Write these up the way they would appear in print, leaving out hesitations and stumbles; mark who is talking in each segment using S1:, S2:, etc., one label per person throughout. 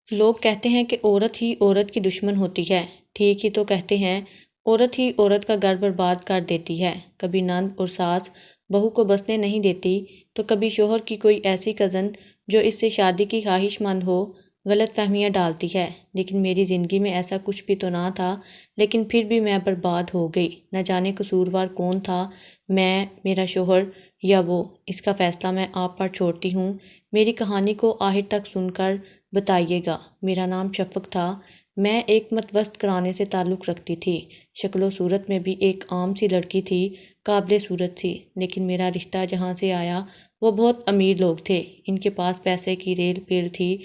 S1: لوگ کہتے ہیں کہ عورت ہی عورت کی دشمن ہوتی ہے، ٹھیک ہی تو کہتے ہیں۔ عورت ہی عورت کا گھر برباد کر دیتی ہے، کبھی نند اور ساس بہو کو بسنے نہیں دیتی، تو کبھی شوہر کی کوئی ایسی کزن جو اس سے شادی کی خواہش مند ہو غلط فہمیاں ڈالتی ہے۔ لیکن میری زندگی میں ایسا کچھ بھی تو نہ تھا، لیکن پھر بھی میں برباد ہو گئی۔ نہ جانے قصوروار کون تھا، میں، میرا شوہر یا وہ، اس کا فیصلہ میں آپ پر چھوڑتی ہوں۔ میری کہانی کو آخر تک سن کر بتائیے گا۔ میرا نام شفق تھا، میں ایک متوسط گھرانے سے تعلق رکھتی تھی، شکل و صورت میں بھی ایک عام سی لڑکی تھی، قابل صورت سی۔ لیکن میرا رشتہ جہاں سے آیا وہ بہت امیر لوگ تھے، ان کے پاس پیسے کی ریل پیل تھی،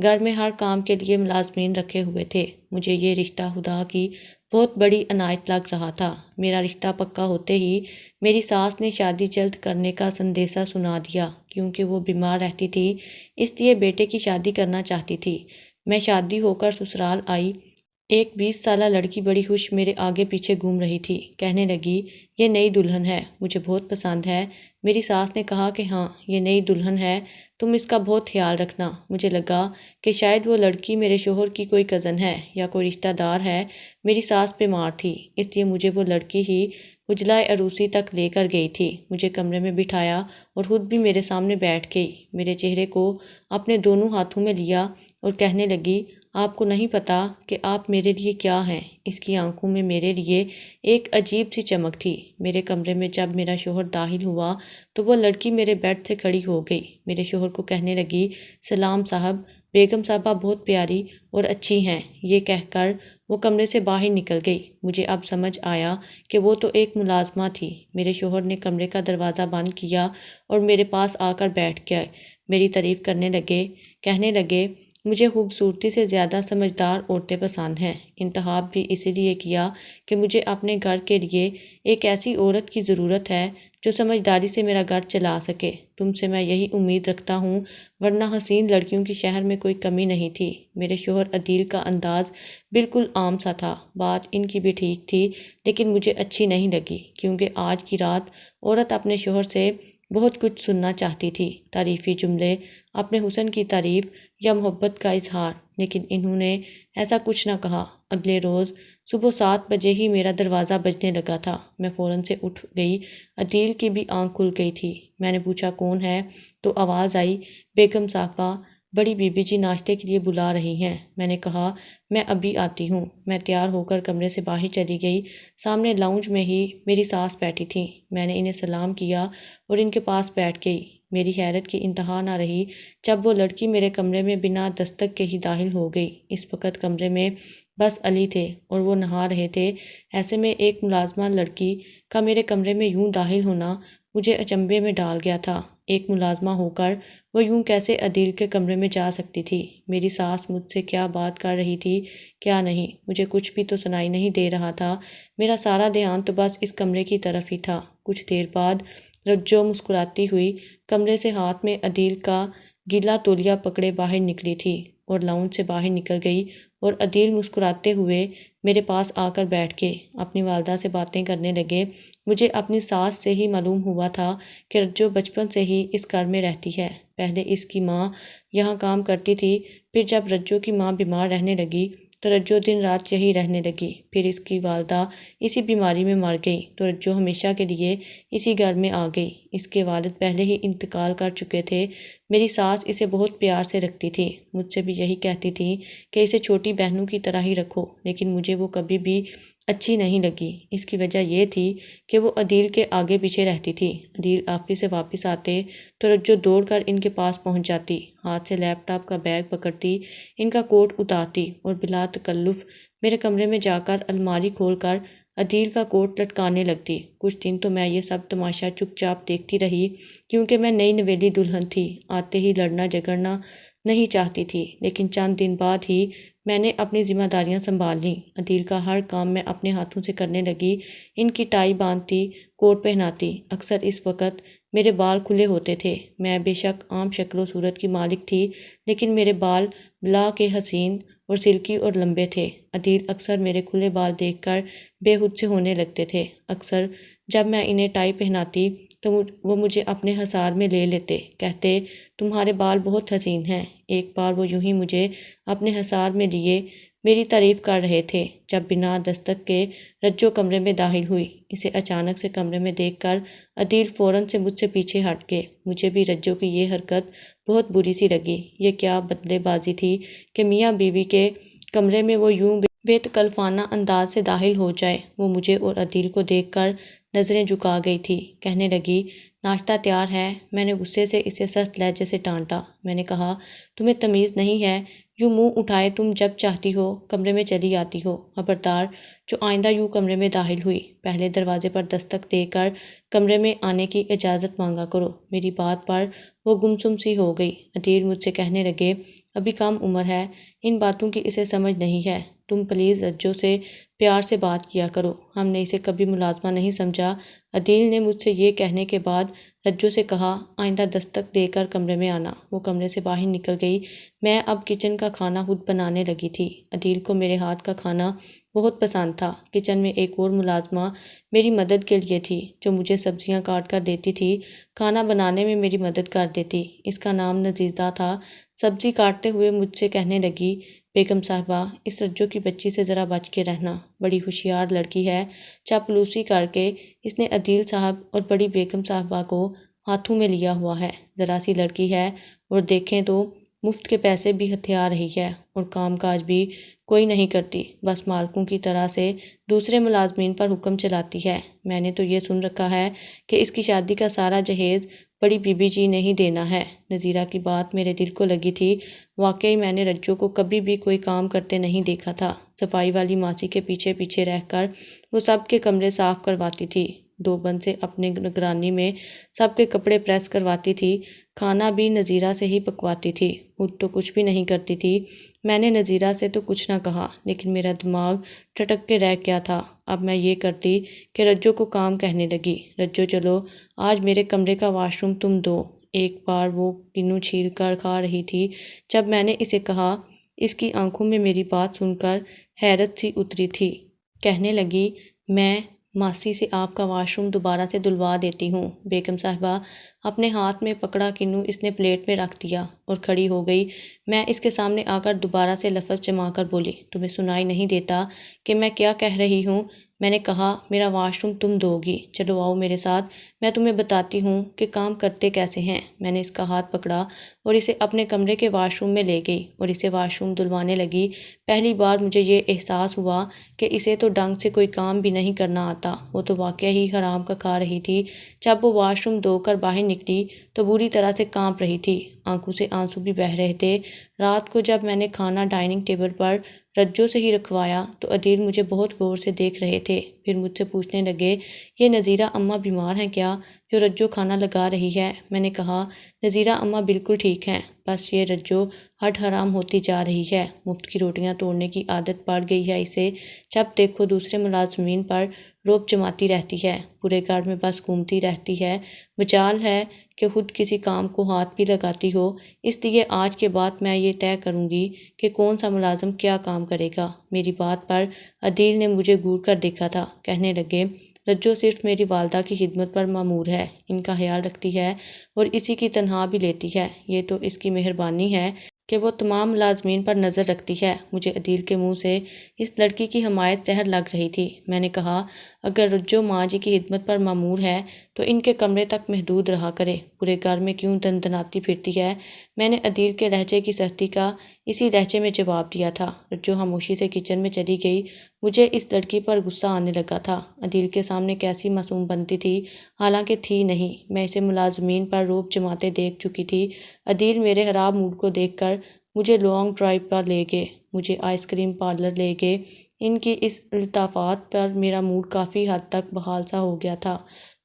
S1: گھر میں ہر کام کے لیے ملازمین رکھے ہوئے تھے۔ مجھے یہ رشتہ خدا کی بہت بڑی عنایت لگ رہا تھا۔ میرا رشتہ پکا ہوتے ہی میری ساس نے شادی جلد کرنے کا سندیسہ سنا دیا، کیونکہ وہ بیمار رہتی تھی، اس لیے بیٹے کی شادی کرنا چاہتی تھی۔ میں شادی ہو کر سسرال آئی، ایک 20 سالہ لڑکی بڑی خوش میرے آگے پیچھے گھوم رہی تھی، کہنے لگی یہ نئی دلہن ہے، مجھے بہت پسند ہے۔ میری ساس نے کہا کہ ہاں یہ نئی دلہن ہے، تم اس کا بہت خیال رکھنا۔ مجھے لگا کہ شاید وہ لڑکی میرے شوہر کی کوئی کزن ہے یا کوئی رشتہ دار ہے۔ میری ساس بیمار تھی، اس لیے مجھے وہ لڑکی ہی اجلائے عروسی تک لے کر گئی تھی، مجھے کمرے میں بٹھایا اور خود بھی میرے سامنے بیٹھ گئی، میرے چہرے کو اپنے دونوں ہاتھوں میں لیا اور کہنے لگی آپ کو نہیں پتہ کہ آپ میرے لیے کیا ہیں۔ اس کی آنکھوں میں میرے لیے ایک عجیب سی چمک تھی۔ میرے کمرے میں جب میرا شوہر داخل ہوا تو وہ لڑکی میرے بیڈ سے کھڑی ہو گئی، میرے شوہر کو کہنے لگی سلام صاحب، بیگم صاحبہ بہت پیاری اور اچھی ہیں، یہ کہہ کر وہ کمرے سے باہر نکل گئی۔ مجھے اب سمجھ آیا کہ وہ تو ایک ملازمہ تھی۔ میرے شوہر نے کمرے کا دروازہ بند کیا اور میرے پاس آ کر بیٹھ گئے، میری تعریف کرنے لگے، کہنے لگے مجھے خوبصورتی سے زیادہ سمجھدار عورتیں پسند ہیں۔ انتخاب بھی اسی لیے کیا کہ مجھے اپنے گھر کے لیے ایک ایسی عورت کی ضرورت ہے جو سمجھداری سے میرا گھر چلا سکے۔ تم سے میں یہی امید رکھتا ہوں، ورنہ حسین لڑکیوں کی شہر میں کوئی کمی نہیں تھی۔ میرے شوہر عدیل کا انداز بالکل عام سا تھا، بات ان کی بھی ٹھیک تھی، لیکن مجھے اچھی نہیں لگی، کیونکہ آج کی رات عورت اپنے شوہر سے بہت کچھ سننا چاہتی تھی، تعریفی جملے، اپنے حسن کی تعریف یا محبت کا اظہار، لیکن انہوں نے ایسا کچھ نہ کہا۔ اگلے روز صبح 7 بجے ہی میرا دروازہ بجنے لگا تھا، میں فوراً سے اٹھ گئی، عدیل کی بھی آنکھ کھل گئی تھی۔ میں نے پوچھا کون ہے، تو آواز آئی بیگم صاحبہ، بڑی بی بی جی ناشتے کے لیے بلا رہی ہیں۔ میں نے کہا میں ابھی آتی ہوں۔ میں تیار ہو کر کمرے سے باہر چلی گئی، سامنے لاؤنج میں ہی میری ساس بیٹھی تھیں، میں نے انہیں سلام کیا اور ان کے پاس بیٹھ گئی۔ میری حیرت کی انتہا نہ رہی جب وہ لڑکی میرے کمرے میں بنا دستک کے ہی داخل ہو گئی۔ اس وقت کمرے میں بس علی تھے اور وہ نہا رہے تھے، ایسے میں ایک ملازمہ لڑکی کا میرے کمرے میں یوں داخل ہونا مجھے اچنبھے میں ڈال گیا تھا۔ ایک ملازمہ ہو کر وہ یوں کیسے عدیل کے کمرے میں جا سکتی تھی؟ میری ساس مجھ سے کیا بات کر رہی تھی کیا نہیں، مجھے کچھ بھی تو سنائی نہیں دے رہا تھا، میرا سارا دھیان تو بس اس کمرے کی طرف ہی تھا۔ کچھ دیر بعد رجو مسکراتی ہوئی کمرے سے ہاتھ میں عدیل کا گیلا تولیہ پکڑے باہر نکلی تھی اور لاؤنج سے باہر نکل گئی، اور عدیل مسکراتے ہوئے میرے پاس آ کر بیٹھ کے اپنی والدہ سے باتیں کرنے لگے۔ مجھے اپنی ساس سے ہی معلوم ہوا تھا کہ رجو بچپن سے ہی اس گھر میں رہتی ہے، پہلے اس کی ماں یہاں کام کرتی تھی، پھر جب رجو کی ماں بیمار رہنے لگی تو رجو دن رات یہی رہنے لگی، پھر اس کی والدہ اسی بیماری میں مر گئی تو رجو ہمیشہ کے لیے اسی گھر میں آ گئی۔ اس کے والد پہلے ہی انتقال کر چکے تھے۔ میری ساس اسے بہت پیار سے رکھتی تھی، مجھ سے بھی یہی کہتی تھی کہ اسے چھوٹی بہنوں کی طرح ہی رکھو، لیکن مجھے وہ کبھی بھی اچھی نہیں لگی۔ اس کی وجہ یہ تھی کہ وہ عدیل کے آگے پیچھے رہتی تھی۔ عدیل آفس سے واپس آتے تو رجو دوڑ کر ان کے پاس پہنچ جاتی، ہاتھ سے لیپ ٹاپ کا بیگ پکڑتی، ان کا کوٹ اتارتی اور بلا تکلف میرے کمرے میں جا کر الماری کھول کر عدیل کا کوٹ لٹکانے لگتی۔ کچھ دن تو میں یہ سب تماشا چپ چاپ دیکھتی رہی، کیونکہ میں نئی نویلی دلہن تھی، آتے ہی لڑنا جھگڑنا نہیں چاہتی تھی، لیکن چند دن بعد ہی میں نے اپنی ذمہ داریاں سنبھال لیں۔ عدیل کا ہر کام میں اپنے ہاتھوں سے کرنے لگی، ان کی ٹائی باندھتی، کوٹ پہناتی، اکثر اس وقت میرے بال کھلے ہوتے تھے۔ میں بے شک عام شکل و صورت کی مالک تھی، لیکن میرے بال بلا کے حسین اور سلکی اور لمبے تھے۔ عدیل اکثر میرے کھلے بال دیکھ کر بے حد سے ہونے لگتے تھے۔ اکثر جب میں انہیں ٹائی پہناتی تو وہ مجھے اپنے حصار میں لے لیتے، کہتے تمہارے بال بہت حسین ہیں۔ ایک بار وہ یوں ہی مجھے اپنے حصار میں لیے میری تعریف کر رہے تھے جب بنا دستک کے رجو کمرے میں داخل ہوئی۔ اسے اچانک سے کمرے میں دیکھ کر عدیل فوراً سے مجھ سے پیچھے ہٹ گئے۔ مجھے بھی رجو کی یہ حرکت بہت بری سی لگی۔ یہ کیا بدلے بازی تھی کہ میاں بیوی کے کمرے میں وہ یوں بے تکلفانہ انداز سے داخل ہو جائے۔ وہ مجھے اور عدیل کو دیکھ کر نظریں جھکا گئی تھی۔ کہنے لگی، ناشتہ تیار ہے۔ میں نے غصے سے اسے سخت لہجے سے ڈانٹا۔ میں نے کہا، تمہیں تمیز نہیں ہے؟ یوں منہ اٹھائے تم جب چاہتی ہو کمرے میں چلی آتی ہو۔ خبردار، جو آئندہ یوں کمرے میں داخل ہوئی پہلے دروازے پر دستک دے کر کمرے میں آنے کی اجازت مانگا کرو۔ میری بات پر وہ گمسم سی ہو گئی۔ عدیل مجھ سے کہنے لگے، ابھی کم عمر ہے، ان باتوں کی اسے سمجھ نہیں ہے۔ تم پلیز رجو سے پیار سے بات کیا کرو، ہم نے اسے کبھی ملازمہ نہیں سمجھا۔ عدیل نے مجھ سے یہ کہنے کے بعد رجو سے کہا، آئندہ دستک دے کر کمرے میں آنا۔ وہ کمرے سے باہر نکل گئی۔ میں اب کچن کا کھانا خود بنانے لگی تھی۔ عدیل کو میرے ہاتھ کا کھانا بہت پسند تھا۔ کچن میں ایک اور ملازمہ میری مدد کے لیے تھی جو مجھے سبزیاں کاٹ کر دیتی تھی، کھانا بنانے میں میری مدد کر دیتی۔ اس کا نام نزیدہ تھا۔ سبزی کاٹتے ہوئے مجھ سے کہنے لگی، بیگم صاحبہ، اس رجو کی بچی سے ذرا بچ کے رہنا، بڑی ہوشیار لڑکی ہے۔ چاپلوسی کر کے اس نے عدیل صاحب اور بڑی بیگم صاحبہ کو ہاتھوں میں لیا ہوا ہے۔ ذرا سی لڑکی ہے اور دیکھیں تو مفت کے پیسے بھی ہتھیا رہی ہے اور کام کاج بھی کوئی نہیں کرتی، بس مالکوں کی طرح سے دوسرے ملازمین پر حکم چلاتی ہے۔ میں نے تو یہ سن رکھا ہے کہ اس کی شادی کا سارا جہیز بڑی بی بی جی نے ہی دینا ہے۔ نذیرہ کی بات میرے دل کو لگی تھی۔ واقعی میں نے رجو کو کبھی بھی کوئی کام کرتے نہیں دیکھا تھا۔ صفائی والی ماسی کے پیچھے پیچھے رہ کر وہ سب کے کمرے صاف کرواتی تھی، دو بند سے اپنے نگرانی میں سب کے کپڑے پریس کرواتی تھی، کھانا بھی نذیرہ سے ہی پکواتی تھی، خود تو کچھ بھی نہیں کرتی تھی۔ میں نے نذیرہ سے تو کچھ نہ کہا، لیکن میرا دماغ ٹھٹک کے رہ گیا تھا۔ اب میں یہ کرتی کہ رجو کو کام کہنے لگی، رجو چلو آج میرے کمرے کا واش روم تم دو۔ ایک بار وہ کنو چھیل کر کھا رہی تھی جب میں نے اسے کہا۔ اس کی آنکھوں میں میری بات سن کر حیرت سی اتری تھی۔ کہنے لگی، میں ماسی سے آپ کا واش روم دوبارہ سے دھلوا دیتی ہوں۔ بیگم صاحبہ، اپنے ہاتھ میں پکڑا کنو اس نے پلیٹ میں رکھ دیا اور کھڑی ہو گئی۔ میں اس کے سامنے آ کر دوبارہ سے لفظ جما کر بولی، تمہیں سنائی نہیں دیتا کہ میں کیا کہہ رہی ہوں؟ میں نے کہا، میرا واش روم تم دو گی۔ چلو آؤ میرے ساتھ، میں تمہیں بتاتی ہوں کہ کام کرتے کیسے ہیں۔ میں نے اس کا ہاتھ پکڑا اور اسے اپنے کمرے کے واش روم میں لے گئی اور اسے واش روم دھلوانے لگی۔ پہلی بار مجھے یہ احساس ہوا کہ اسے تو ڈنگ سے کوئی کام بھی نہیں کرنا آتا۔ وہ تو واقعی ہی حرام کا کھا رہی تھی۔ جب وہ واش روم دھو کر باہر نکلی تو بری طرح سے کانپ رہی تھی، آنکھوں سے آنسو بھی بہہ رہے تھے۔ رات کو جب میں نے کھانا ڈائننگ ٹیبل پر رجو سے ہی رکھوایا تو عدیل مجھے بہت غور سے دیکھ رہے تھے۔ پھر مجھ سے پوچھنے لگے، یہ نذیرہ اماں بیمار ہیں کیا جو رجو کھانا لگا رہی ہے؟ میں نے کہا، نذیرہ اماں بالکل ٹھیک ہیں، بس یہ رجو ہڈ حرام ہوتی جا رہی ہے، مفت کی روٹیاں توڑنے کی عادت پڑ گئی ہے اسے، جب دیکھو دوسرے ملازمین پر روب جماتی رہتی ہے، پورے گھر میں بس گھومتی رہتی ہے، مجال ہے کہ خود کسی کام کو ہاتھ بھی لگاتی ہو۔ اس لیے آج کے بعد میں یہ طے کروں گی کہ کون سا ملازم کیا کام کرے گا۔ میری بات پر عدیل نے مجھے گور کر دیکھا تھا۔ کہنے لگے، رجو صرف میری والدہ کی خدمت پر مامور ہے، ان کا خیال رکھتی ہے اور اسی کی تنخواہ بھی لیتی ہے۔ یہ تو اس کی مہربانی ہے کہ وہ تمام ملازمین پر نظر رکھتی ہے۔ مجھے عدیل کے منہ سے اس لڑکی کی حمایت زہر لگ رہی تھی۔ میں نے کہا، اگر رجو ماں جی کی خدمت پر مامور ہے تو ان کے کمرے تک محدود رہا کرے، پورے گھر میں کیوں دندناتی پھرتی ہے؟ میں نے عدیل کے لہجے کی سختی کا اسی لہجے میں جواب دیا تھا۔ رجو خاموشی سے کچن میں چلی گئی۔ مجھے اس لڑکی پر غصہ آنے لگا تھا۔ عدیل کے سامنے کیسی معصوم بنتی تھی، حالانکہ تھی نہیں۔ میں اسے ملازمین پر روب جماتے دیکھ چکی تھی۔ عدیل میرے خراب موڈ کو دیکھ کر مجھے لانگ ڈرائیو پر لے گئے، مجھے آئس کریم پارلر لے گئے۔ ان کی اس الطافات پر میرا موڈ کافی حد تک بحال سا ہو گیا تھا۔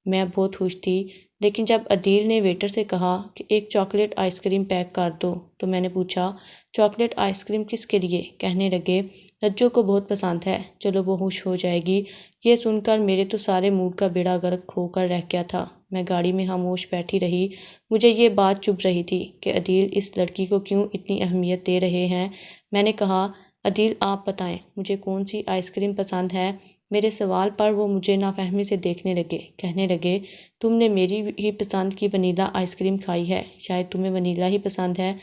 S1: میں بہت خوش تھی، لیکن جب عدیل نے ویٹر سے کہا کہ ایک چاکلیٹ آئس کریم پیک کر دو تو میں نے پوچھا، چاکلیٹ آئس کریم کس کے لیے؟ کہنے لگے، رجو کو بہت پسند ہے، چلو وہ خوش ہو جائے گی۔ یہ سن کر میرے تو سارے موڈ کا بیڑا غرق ہو کر رہ گیا تھا۔ میں گاڑی میں خاموش بیٹھی رہی۔ مجھے یہ بات چبھ رہی تھی کہ عدیل اس لڑکی کو کیوں اتنی اہمیت دے رہے ہیں۔ میں نے کہا، عدیل آپ بتائیں مجھے کون سی آئس کریم پسند ہے؟ میرے سوال پر وہ مجھے نافہمی سے دیکھنے لگے، کہنے لگے تم نے میری ہی پسند کی ونیلا آئس کریم کھائی ہے، شاید تمہیں ونیلا ہی پسند ہے۔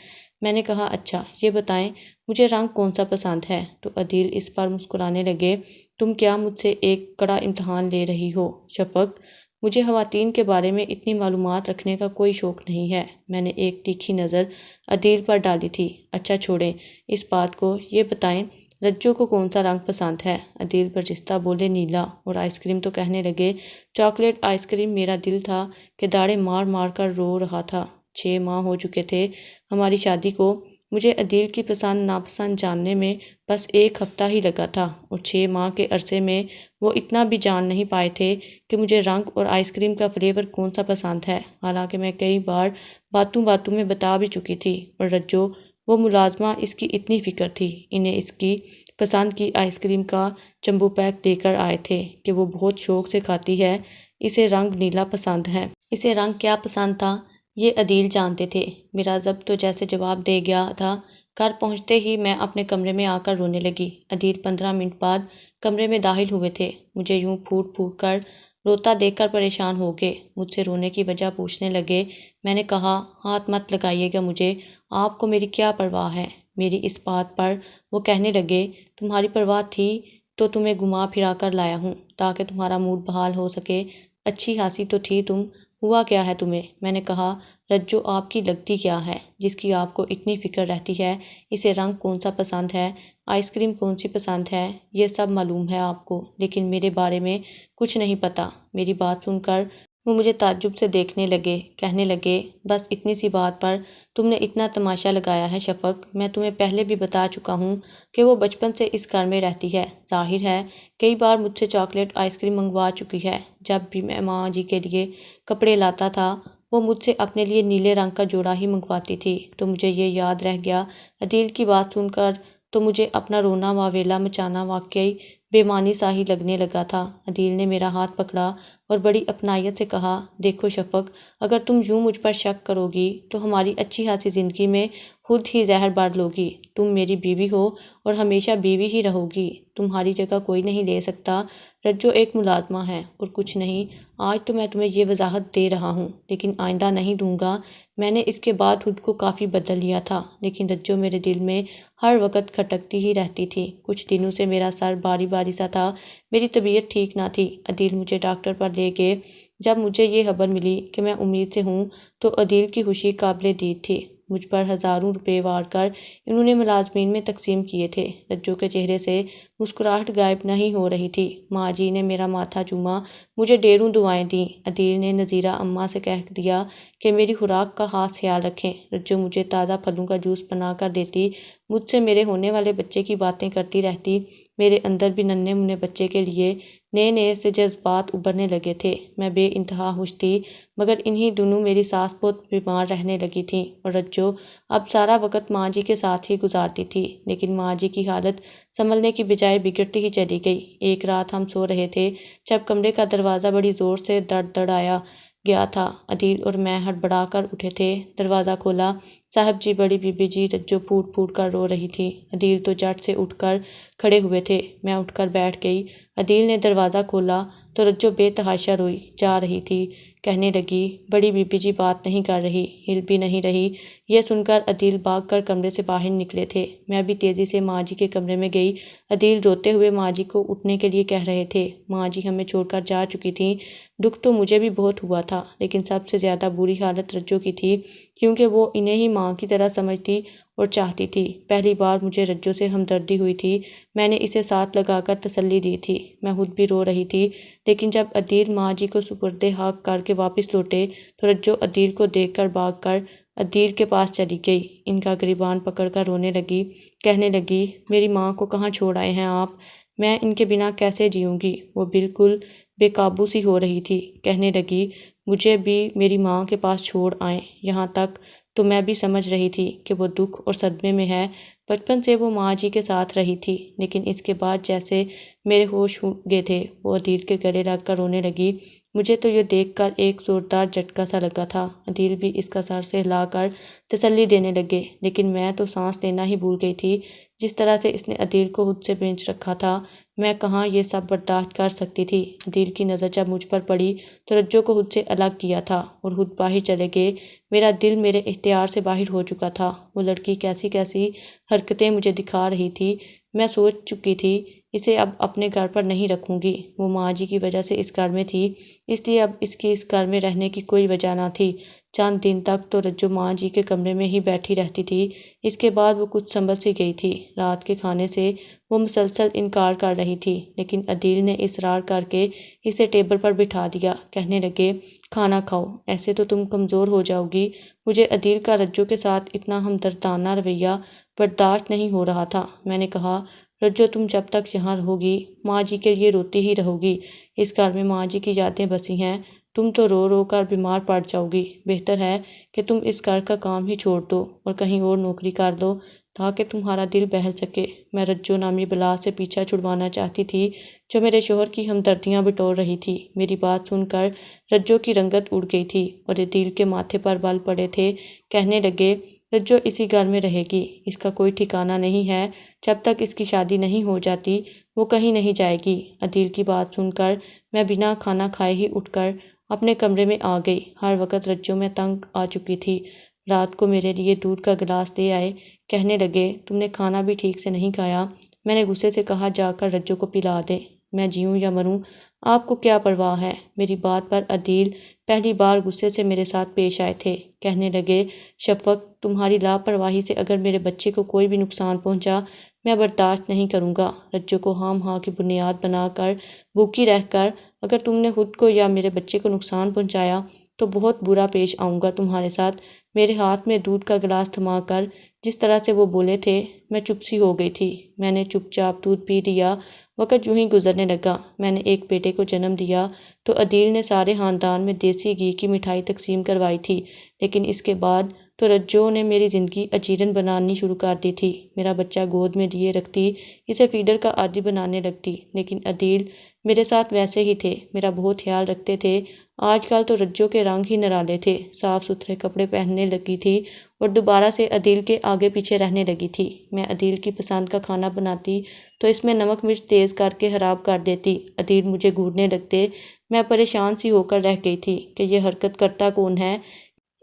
S1: میں نے کہا اچھا یہ بتائیں مجھے رنگ کون سا پسند ہے؟ تو عدیل اس پر مسکرانے لگے۔ تم کیا مجھ سے ایک کڑا امتحان لے رہی ہو شفق؟ مجھے خواتین کے بارے میں اتنی معلومات رکھنے کا کوئی شوق نہیں ہے۔ میں نے ایک تیکھی نظر عدیل پر ڈالی تھی۔ اچھا چھوڑیں اس بات کو، یہ بتائیں رجو کو کون سا رنگ پسند ہے؟ عدیل برجستہ بولے نیلا۔ اور آئس کریم تو کہنے لگے چاکلیٹ آئس کریم۔ میرا دل تھا کہ داڑیں مار مار کر رو رہا تھا۔ 6 ماہ ہو چکے تھے ہماری شادی کو۔ مجھے عدیل کی پسند ناپسند جاننے میں بس 1 ہفتہ ہی لگا تھا، اور 6 ماہ کے عرصے میں وہ اتنا بھی جان نہیں پائے تھے کہ مجھے رنگ اور آئس کریم کا فلیور کون سا پسند ہے، حالانکہ میں کئی بار باتوں باتوں میں بتا بھی چکی تھی۔ اور رجو، وہ ملازمہ، اس کی اتنی فکر تھی، انہیں اس کی پسند کی آئس کریم کا جمبو پیک دے کر آئے تھے کہ وہ بہت شوق سے کھاتی ہے، اسے رنگ نیلا پسند ہے۔ اسے رنگ کیا پسند تھا یہ عدیل جانتے تھے۔ میرا ضبط تو جیسے جواب دے گیا تھا۔ گھر پہنچتے ہی میں اپنے کمرے میں آ کر رونے لگی۔ عدیل 15 منٹ بعد کمرے میں داخل ہوئے تھے۔ مجھے یوں پھوٹ پھوٹ کر روتا دیکھ کر پریشان ہو گئے، مجھ سے رونے کی وجہ پوچھنے لگے۔ میں نے کہا ہاتھ مت لگائیے گا مجھے، آپ کو میری کیا پرواہ ہے؟ میری اس بات پر وہ کہنے لگے تمہاری پرواہ تھی تو تمہیں گھما پھرا کر لایا ہوں تاکہ تمہارا موڈ بحال ہو سکے۔ اچھی خاصی تو تھی تم، ہوا کیا ہے تمہیں؟ میں نے کہا رجو آپ کی لگتی کیا ہے جس کی آپ کو اتنی فکر رہتی ہے؟ اسے رنگ کون سا پسند ہے، آئس کریم کون سی پسند ہے، یہ سب معلوم ہے آپ کو، لیکن میرے بارے میں کچھ نہیں پتہ۔ میری بات سن کر وہ مجھے تعجب سے دیکھنے لگے، کہنے لگے بس اتنی سی بات پر تم نے اتنا تماشا لگایا ہے شفق؟ میں تمہیں پہلے بھی بتا چکا ہوں کہ وہ بچپن سے اس گھر میں رہتی ہے، ظاہر ہے کئی بار مجھ سے چاکلیٹ آئس کریم منگوا چکی ہے۔ جب بھی میں ماں جی کے لیے کپڑے لاتا تھا وہ مجھ سے اپنے لیے نیلے رنگ کا جوڑا ہی منگواتی تھی۔ تو مجھے یہ یاد رہ گیا۔ عدیل کی بات سن کر تو مجھے اپنا رونا واویلا مچانا واقعی بے معنی سا ہی لگنے لگا تھا۔ عدیل نے میرا ہاتھ پکڑا اور بڑی اپنائیت سے کہا دیکھو شفق، اگر تم یوں مجھ پر شک کرو گی تو ہماری اچھی خاصی زندگی میں خود ہی زہر بار لوگی۔ تم میری بیوی ہو اور ہمیشہ بیوی ہی رہو گی، تمہاری جگہ کوئی نہیں لے سکتا۔ رجو ایک ملازمہ ہے اور کچھ نہیں۔ آج تو میں تمہیں یہ وضاحت دے رہا ہوں لیکن آئندہ نہیں دوں گا۔ میں نے اس کے بعد خود کو کافی بدل لیا تھا، لیکن رجو میرے دل میں ہر وقت کھٹکتی ہی رہتی تھی۔ کچھ دنوں سے میرا سر باری باری سا تھا، میری طبیعت ٹھیک نہ تھی۔ عدیل مجھے ڈاکٹر پر لے گئے۔ جب مجھے یہ خبر ملی کہ میں امید سے ہوں تو عدیل کی خوشی قابل دید تھی۔ مجھ پر ہزاروں روپے وار کر انہوں نے ملازمین میں تقسیم کیے تھے۔ رجو کے چہرے سے مسکراہٹ غائب نہیں ہو رہی تھی۔ ماں جی نے میرا ماتھا چوما، مجھے ڈھیروں دعائیں دیں۔ عدیل نے نذیرہ اماں سے کہہ دیا کہ میری خوراک کا خاص خیال رکھیں۔ رجو مجھے تازہ پھلوں کا جوس بنا کر دیتی، مجھ سے میرے ہونے والے بچے کی باتیں کرتی رہتی۔ میرے اندر بھی ننھے منھے بچے کے لیے نئے نئے سے جذبات ابھرنے لگے تھے۔ میں بے انتہا خوش تھی، مگر انہی دنوں میری ساس بہت بیمار رہنے لگی تھی اور رجو اب سارا وقت ماں جی کے ساتھ ہی گزارتی تھی۔ لیکن ماں جی کی حالت سنبھلنے کی بجائے بگڑتی ہی چلی گئی۔ ایک رات ہم سو رہے تھے جب کمرے کا دروازہ بڑی زور سے دڑدڑایا گیا تھا۔ عدیل اور میں ہڑبڑا کر اٹھے تھے۔ دروازہ کھولا، صاحب جی، بڑی بی بی جی۔ رجو پھوٹ پھوٹ کر رو رہی تھی۔ عدیل تو جھٹ سے اٹھ کر کھڑے ہوئے تھے۔ میں اٹھ کر بیٹھ گئی۔ عدیل نے دروازہ کھولا تو رجو بے تحاشا روئی جا رہی تھی، کہنے لگی بڑی بی بی جی بات نہیں کر رہی، ہل بھی نہیں رہی۔ یہ سن کر عدیل بھاگ کر کمرے سے باہر نکلے تھے۔ میں بھی تیزی سے ماں جی کے کمرے میں گئی۔ عدیل روتے ہوئے ماں جی کو اٹھنے کے لیے کہہ رہے تھے۔ ماں جی ہمیں چھوڑ کر جا چکی تھیں۔ دکھ تو مجھے بھی بہت ہوا تھا، لیکن سب سے زیادہ بری حالت رجو کی تھی، کیونکہ وہ انہیں ہی ماں کی طرح سمجھتی اور چاہتی تھی۔ پہلی بار مجھے رجو سے ہمدردی ہوئی تھی۔ میں نے اسے ساتھ لگا کر تسلی دی تھی۔ میں خود بھی رو رہی تھی، لیکن جب عدیل ماں جی کو سپرد حق کر کے واپس لوٹے تو رجو عدیل کو دیکھ کر بھاگ کر عدیل کے پاس چلی گئی، ان کا گریبان پکڑ کر رونے لگی، کہنے لگی میری ماں کو کہاں چھوڑ آئے ہیں آپ؟ میں ان کے بنا کیسے جیوں گی؟ وہ بالکل بے قابو سی ہو رہی تھی، کہنے لگی مجھے بھی میری ماں کے پاس چھوڑ آئیں۔ یہاں تک تو میں بھی سمجھ رہی تھی کہ وہ دکھ اور صدمے میں ہے، بچپن سے وہ ماں جی کے ساتھ رہی تھی، لیکن اس کے بعد جیسے میرے ہوش اڑ گئے تھے، وہ عدیل کے گلے لگ کر رونے لگی۔ مجھے تو یہ دیکھ کر ایک زوردار جھٹکا سا لگا تھا۔ عدیل بھی اس کا سر سے ہلا کر تسلی دینے لگے، لیکن میں تو سانس لینا ہی بھول گئی تھی۔ جس طرح سے اس نے عدیل کو خود سے بھینچ رکھا تھا، میں کہاں یہ سب برداشت کر سکتی تھی۔ عدیل کی نظر جب مجھ پر پڑی تو رجو کو خود سے الگ کیا تھا اور خود باہر چلے گئے۔ میرا دل میرے اختیار سے باہر ہو چکا تھا۔ وہ لڑکی کیسی کیسی حرکتیں مجھے دکھا رہی تھی۔ میں سوچ چکی تھی اسے اب اپنے گھر پر نہیں رکھوں گی۔ وہ ماں جی کی وجہ سے اس گھر میں تھی، اس لیے اب اس کی اس گھر میں رہنے کی کوئی وجہ نہ تھی۔ چند دن تک تو رجو ماں جی کے کمرے میں ہی بیٹھی رہتی تھی۔ اس کے بعد وہ کچھ سنبھل سی گئی تھی۔ رات کے کھانے سے وہ مسلسل انکار کر رہی تھی، لیکن عدیل نے اصرار کر کے اسے ٹیبل پر بٹھا دیا۔ کہنے لگے، کھانا کھاؤ، ایسے تو تم کمزور ہو جاؤ گی۔ مجھے عدیل کا رجو کے ساتھ اتنا ہمدردانہ رویہ برداشت نہیں ہو رہا تھا۔ میں نے کہا، رجو تم جب تک یہاں رہو گی ماں جی کے لیے روتی ہی رہو گی۔ اس گھر میں ماں جی کی یادیں بسی ہیں، تم تو رو رو کر بیمار پڑ جاؤ گی۔ بہتر ہے کہ تم اس گھر کا کام ہی چھوڑ دو اور کہیں اور نوکری کر لو تاکہ تمہارا دل بہل سکے۔ میں رجو نامی بلا سے پیچھا چھڑوانا چاہتی تھی جو میرے شوہر کی ہمدردیاں بٹور رہی تھی۔ میری بات سن کر رجو کی رنگت اڑ گئی تھی اور عدیل کے ماتھے پر بل پڑے تھے۔ کہنے لگے، رجو اسی گھر میں رہے گی، اس کا کوئی ٹھکانہ نہیں ہے۔ جب تک اس کی شادی نہیں ہو جاتی وہ کہیں نہیں جائے گی۔ عدیل کی بات سن کر میں بنا کھانا کھائے ہی اٹھ کر اپنے کمرے میں آ گئی۔ ہر وقت رجو میں تنگ آ چکی تھی۔ رات کو میرے لیے دودھ کا گلاس لے آئے۔ کہنے لگے، تم نے کھانا بھی ٹھیک سے نہیں کھایا۔ میں نے غصے سے کہا، جا کر رجو کو پلا دے، میں جیوں یا مروں آپ کو کیا پرواہ ہے۔ میری بات پر عدیل پہلی بار غصے سے میرے ساتھ پیش آئے تھے۔ کہنے لگے، شفقت تمہاری لاپرواہی سے اگر میرے بچے کو کوئی بھی نقصان پہنچا میں برداشت نہیں کروں گا۔ رجو کو ہام ہاں کی بنیاد بنا کر بھوکی رہ کر اگر تم نے خود کو یا میرے بچے کو نقصان پہنچایا تو بہت برا پیش آؤں گا تمہارے ساتھ۔ میرے ہاتھ میں دودھ کا گلاس تھما کر جس طرح سے وہ بولے تھے میں چپ سی ہو گئی تھی۔ میں نے چپ چاپ دودھ پی لیا۔ وقت یوں ہی گزرنے لگا۔ میں نے ایک بیٹے کو جنم دیا تو عدیل نے سارے خاندان میں دیسی گھی کی مٹھائی تقسیم کروائی تھی، لیکن اس کے بعد تو رجو نے میری زندگی اجیرن بنانی شروع کر دی تھی۔ میرا بچہ گود میں لیے رکھتی، اسے فیڈر کا عادی بنانے لگتی، لیکن عدیل میرے ساتھ ویسے ہی تھے، میرا بہت خیال رکھتے تھے۔ آج کل تو رجو کے رنگ ہی نرالے تھے، صاف ستھرے کپڑے پہننے لگی تھی اور دوبارہ سے عدیل کے آگے پیچھے رہنے لگی تھی۔ میں عدیل کی پسند کا کھانا بناتی تو اس میں نمک مرچ تیز کر کے خراب کر دیتی۔ عدیل مجھے گھورنے لگتے۔ میں پریشان سی ہو کر رہ گئی تھی کہ یہ حرکت کرتا کون ہے۔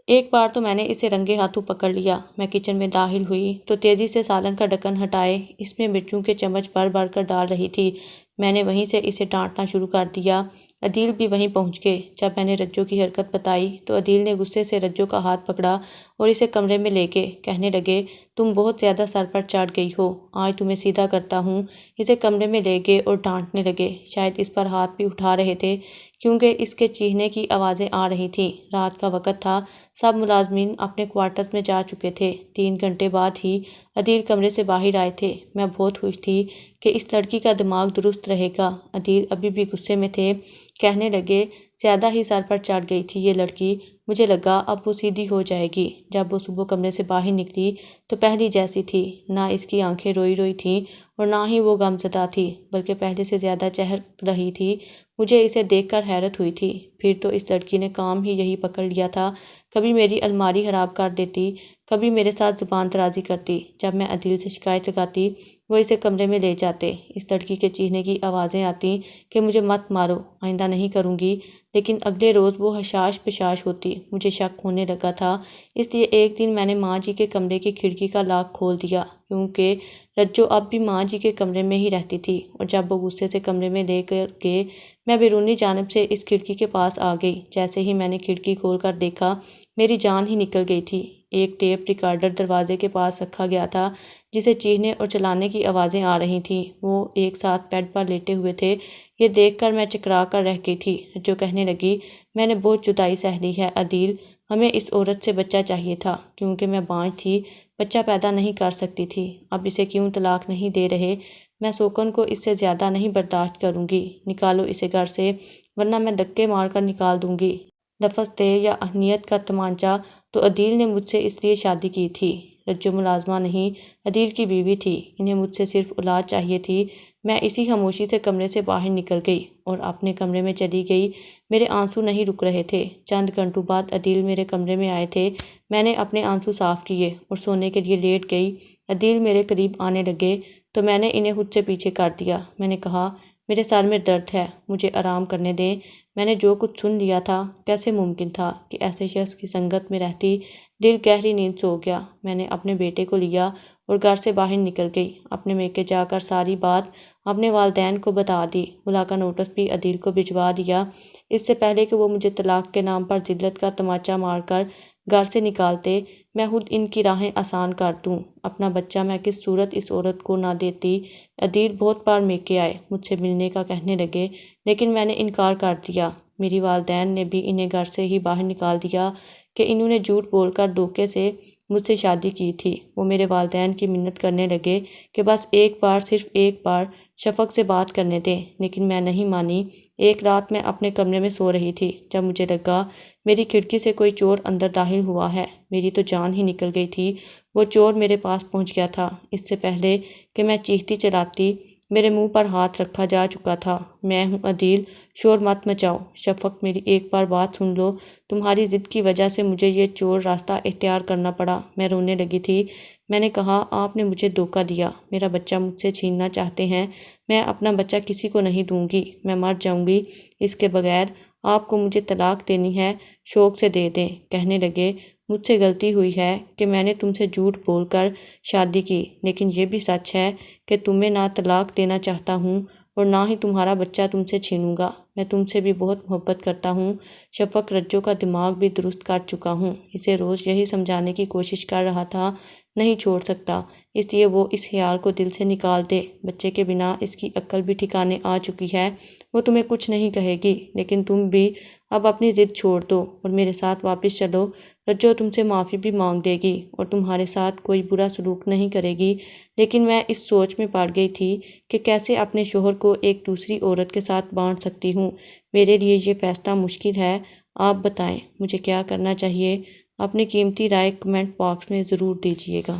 S1: ایک بار تو میں نے اسے رنگے ہاتھوں پکڑ لیا۔ میں کچن میں داخل ہوئی تو تیزی سے سالن کا ڈھکن ہٹائے اس میں مرچوں کے چمچ بھر بھر کر ڈال رہی تھی۔ میں نے وہیں سے اسے ڈانٹنا شروع کر دیا۔ عدیل بھی وہیں پہنچ گئے۔ جب میں نے رجو کی حرکت بتائی تو عدیل نے غصے سے رجو کا ہاتھ پکڑا اور اسے کمرے میں لے گئے۔ کہنے لگے، تم بہت زیادہ سر پر چڑھ گئی ہو، آج تمہیں سیدھا کرتا ہوں۔ اسے کمرے میں لے گئے اور ڈانٹنے لگے، شاید اس پر ہاتھ بھی اٹھا رہے تھے کیونکہ اس کے چیخنے کی آوازیں آ رہی تھیں۔ رات کا وقت تھا، سب ملازمین اپنے کوارٹرز میں جا چکے تھے۔ 3 گھنٹے بعد ہی عدیل کمرے سے باہر آئے تھے۔ میں بہت خوش تھی کہ اس لڑکی کا دماغ درست رہے گا۔ عدیل ابھی بھی غصے میں تھے۔ کہنے لگے، زیادہ ہی سر پر چڑھ گئی تھی یہ لڑکی، مجھے لگا اب وہ سیدھی ہو جائے گی۔ جب وہ صبح کمرے سے باہر نکلی تو پہلی جیسی تھی، نہ اس کی آنکھیں روئی روئی تھیں اور نہ ہی وہ غمزدہ تھی، بلکہ پہلے سے زیادہ چہک رہی تھی۔ مجھے اسے دیکھ کر حیرت ہوئی تھی۔ پھر تو اس لڑکی نے کام ہی یہی پکڑ لیا تھا، کبھی میری الماری خراب کر دیتی، کبھی میرے ساتھ زبان درازی کرتی۔ جب میں عدیل سے شکایت لگاتی وہ اسے کمرے میں لے جاتے۔ اس لڑکی کے چیخنے کی آوازیں آتی کہ مجھے مت مارو، آئندہ نہیں کروں گی، لیکن اگلے روز وہ حشاش پشاش ہوتی۔ مجھے شک ہونے لگا تھا، اس لیے ایک دن میں نے ماں جی کے کمرے کی کھڑکی کا لاک کھول دیا، کیونکہ رجو اب بھی ماں جی کے کمرے میں ہی رہتی تھی، اور جب وہ غصے سے کمرے میں لے کر گئے میں بیرونی جانب سے اس کھڑکی کے پاس آ گئی۔ جیسے ہی میں نے کھڑکی کھول کر دیکھا میری جان ہی نکل گئی تھی۔ ایک ٹیپ ریکارڈر دروازے کے پاس رکھا گیا تھا جسے چیخنے اور چلانے کی آوازیں آ رہی تھیں۔ وہ ایک ساتھ بیڈ پر لیٹے ہوئے تھے۔ یہ دیکھ کر میں چکرا کر رہ گئی تھی۔ رجو کہنے لگی، میں نے بہت جدائی سہ لی ہے عدیل، ہمیں اس عورت سے بچہ چاہیے تھا، کیونکہ میں بانجھ تھی، بچہ پیدا نہیں کر سکتی تھی۔ اب اسے کیوں طلاق نہیں دے رہے؟ میں سوکن کو اس سے زیادہ نہیں برداشت کروں گی، نکالو اسے گھر سے، ورنہ میں دھکے مار کر نکال دوں گی۔ لفظ تھے یا اہنیت کا تمانچہ تو عدیل نے مجھ سے اس لیے شادی کی تھی۔ رجو ملازمہ نہیں، عدیل کی بیوی تھی، انہیں مجھ سے صرف اولاد چاہیے تھی۔ میں اسی خاموشی سے کمرے سے باہر نکل گئی اور اپنے کمرے میں چلی گئی۔ میرے آنسو نہیں رک رہے تھے۔ چند گھنٹوں بعد عدیل میرے کمرے میں آئے تھے۔ میں نے اپنے آنسو صاف کیے اور سونے کے لیے لیٹ گئی۔ عدیل میرے قریب آنے لگے تو میں نے انہیں خود سے پیچھے کر دیا۔ میں نے کہا، میرے سر میں درد ہے، مجھے آرام کرنے دیں۔ میں نے جو کچھ سن لیا تھا، کیسے ممکن تھا کہ ایسے شخص کی سنگت میں رہتی دل گہری نیند سو گیا۔ میں نے اپنے بیٹے کو لیا اور گھر سے باہر نکل گئی۔ اپنے میکے جا کر ساری بات اپنے والدین کو بتا دی۔ خلا کا نوٹس بھی عدیل کو بھجوا دیا، اس سے پہلے کہ وہ مجھے طلاق کے نام پر ذلت کا تماچا مار کر گھر سے نکالتے۔ میں خود ان کی راہیں آسان کر دوں۔ اپنا بچہ میں کس صورت اس عورت کو نہ دیتی۔ عدیل بہت بار میکے آئے، مجھ سے ملنے کا کہنے لگے، لیکن میں نے انکار کر دیا۔ میری والدین نے بھی انہیں گھر سے ہی باہر نکال دیا کہ انہوں نے جھوٹ بول کر دھوکے سے مجھ سے شادی کی تھی۔ وہ میرے والدین کی منت کرنے لگے کہ بس ایک بار، صرف ایک بار شفق سے بات کرنے دیں، لیکن میں نہیں مانی۔ ایک رات میں اپنے کمرے میں سو رہی تھی جب مجھے لگا میری کھڑکی سے کوئی چور اندر داخل ہوا ہے۔ میری تو جان ہی نکل گئی تھی۔ وہ چور میرے پاس پہنچ گیا تھا۔ اس سے پہلے کہ میں چیختی چلاتی، میرے منہ پر ہاتھ رکھا جا چکا تھا۔ میں ہوں عدیل، شور مت مچاؤ۔ شفق، میری ایک بار بات سن لو۔ تمہاری ضد کی وجہ سے مجھے یہ چور راستہ اختیار کرنا پڑا۔ میں رونے لگی تھی۔ میں نے کہا، آپ نے مجھے دھوکہ دیا، میرا بچہ مجھ سے چھیننا چاہتے ہیں۔ میں اپنا بچہ کسی کو نہیں دوں گی، میں مر جاؤں گی اس کے بغیر۔ آپ کو مجھے طلاق دینی ہے، شوق سے دے دیں۔ کہنے لگے، مجھ سے غلطی ہوئی ہے کہ میں نے تم سے جھوٹ بول کر شادی کی، لیکن یہ بھی سچ ہے کہ تمہیں نہ طلاق دینا چاہتا ہوں اور نہ ہی تمہارا بچہ تم سے چھینوں گا۔ میں تم سے بھی بہت محبت کرتا ہوں شفق، رجو کا دماغ بھی درست کر چکا ہوں۔ اسے روز یہی سمجھانے کی کوشش کر رہا تھا، نہیں چھوڑ سکتا، اس لیے وہ اس خیال کو دل سے نکال دے۔ بچے کے بنا اس کی عقل بھی ٹھکانے آ چکی ہے۔ وہ تمہیں کچھ نہیں کہے گی، لیکن تم بھی اب اپنی ضد چھوڑ دو اور میرے ساتھ واپس چلو۔ رجو تم سے معافی بھی مانگ دے گی اور تمہارے ساتھ کوئی برا سلوک نہیں کرے گی۔ لیکن میں اس سوچ میں پڑ گئی تھی کہ کیسے اپنے شوہر کو ایک دوسری عورت کے ساتھ بانٹ سکتی ہوں۔ میرے لیے یہ فیصلہ مشکل ہے۔ آپ بتائیں مجھے کیا کرنا چاہیے؟ اپنی قیمتی رائے کمنٹ باکس میں ضرور دیجیے گا۔